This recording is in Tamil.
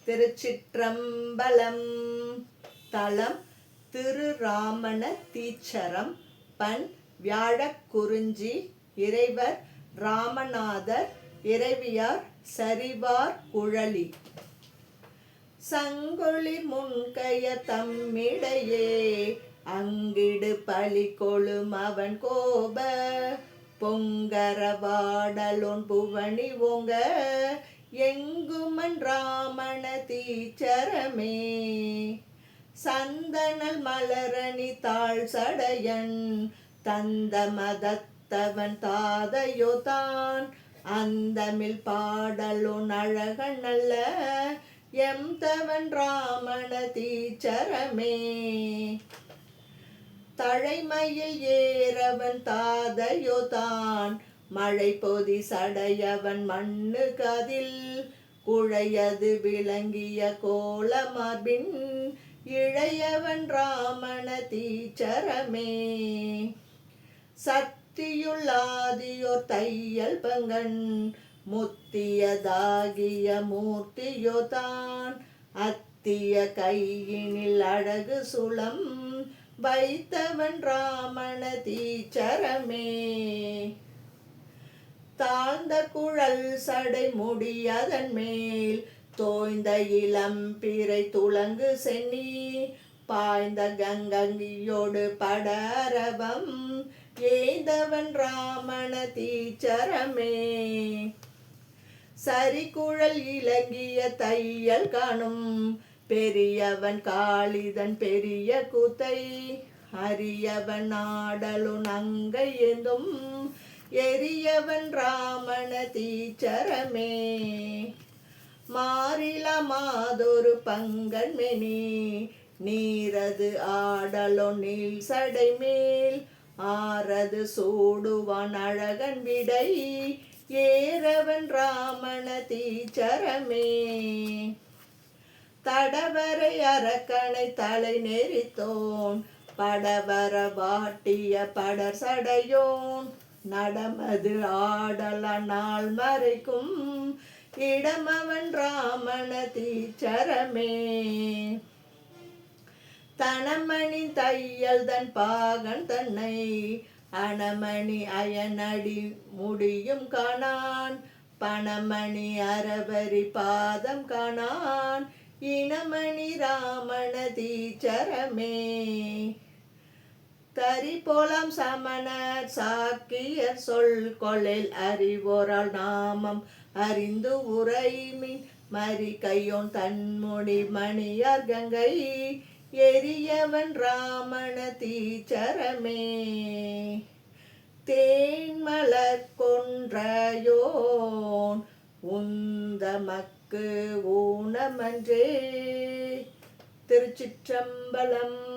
திருச்சிற்றம்பலம். தலம் திருராமண தீச்சரம். பண் வியாழக் குறிஞ்சி. இறைவர் ராமநாதர். இறைவியார் சரிவார் குழலி. சங்கொளிர் முன்கையர் தம்மிடையே அங்கிடு பலி கொளும் அவன் கோப பொங்கரவாடலோன் புவனி ஓங்க எங்குமன் ராமண தீச்சரமே. சந்தனல் மலரணி தாழ் சடையன் தந்த மதத்தவன் தாதையோதான் அந்தமில் பாடலோன் அழகன் நல்ல எம்தவன் ராமண தீச்சரமே. தழைமயில் ஏறவன் தாதையோதான் மழை பொதி சடையவன் மண்ணு கதில் குழையது விளங்கிய கோலமார்பின் இளையவன் ராமண தீச்சரமே. சத்தியுள்ளாதியோர் தையல் பங்கன் முத்தியதாகிய மூர்த்தியோதான் அத்திய கையினில் அழகு சுளம் வைத்தவன் ராமண தீச்சரமே. தாழ்ந்த குழல் சடை முடியதன் மேல் தோய்ந்த இளம் பிறை துளங்கு சென்னி பாய்ந்த கங்கங்கியோடு படரவம் ஏந்தவன் ராமண தீச்சரமே. சரிகுழல் இலங்கிய தையல் காணும் பெரியவன் காளிதன் பெரிய கூத்தை அரியவன் ஆடலுன் அங்கை ஏந்தும் எரியவன் ராமண தீச்சரமே. மாறில மாதொரு பங்கன்மெனி நீரது ஆடலோ நீள் சடை மேல் ஆரது சூடுவான் அழகன் விடை ஏறவன் ராமண தீச்சரமே. தடவரை அரக்கனை தலை நெறித்தோன் படவர வாட்டிய படர் சடையோன் நடமது ஆடல நாள் மறைக்கும் இடமவன் ராமண தீச்சரமே. தனமணி தையல் தன் பாகன் தன்னை அணமணி அயனடி முடியும் காணான் பணமணி அறவரி பாதம் காணான் இனமணி ராமண தீச்சரமே. தரி போலாம் சமணர் சாக்கியர் சொல் கொள்ளில் அறிவோரால் நாமம் அறிந்து உரைமின் மறி கையோன் தன்முடி மணியார் கங்கை எரியவன் ராமண தீச்சரமே. தேன்மலர் கொன்றையோன் உந்தமக்கு ஊனமன்றே. திருச்சிற்றம்பலம்.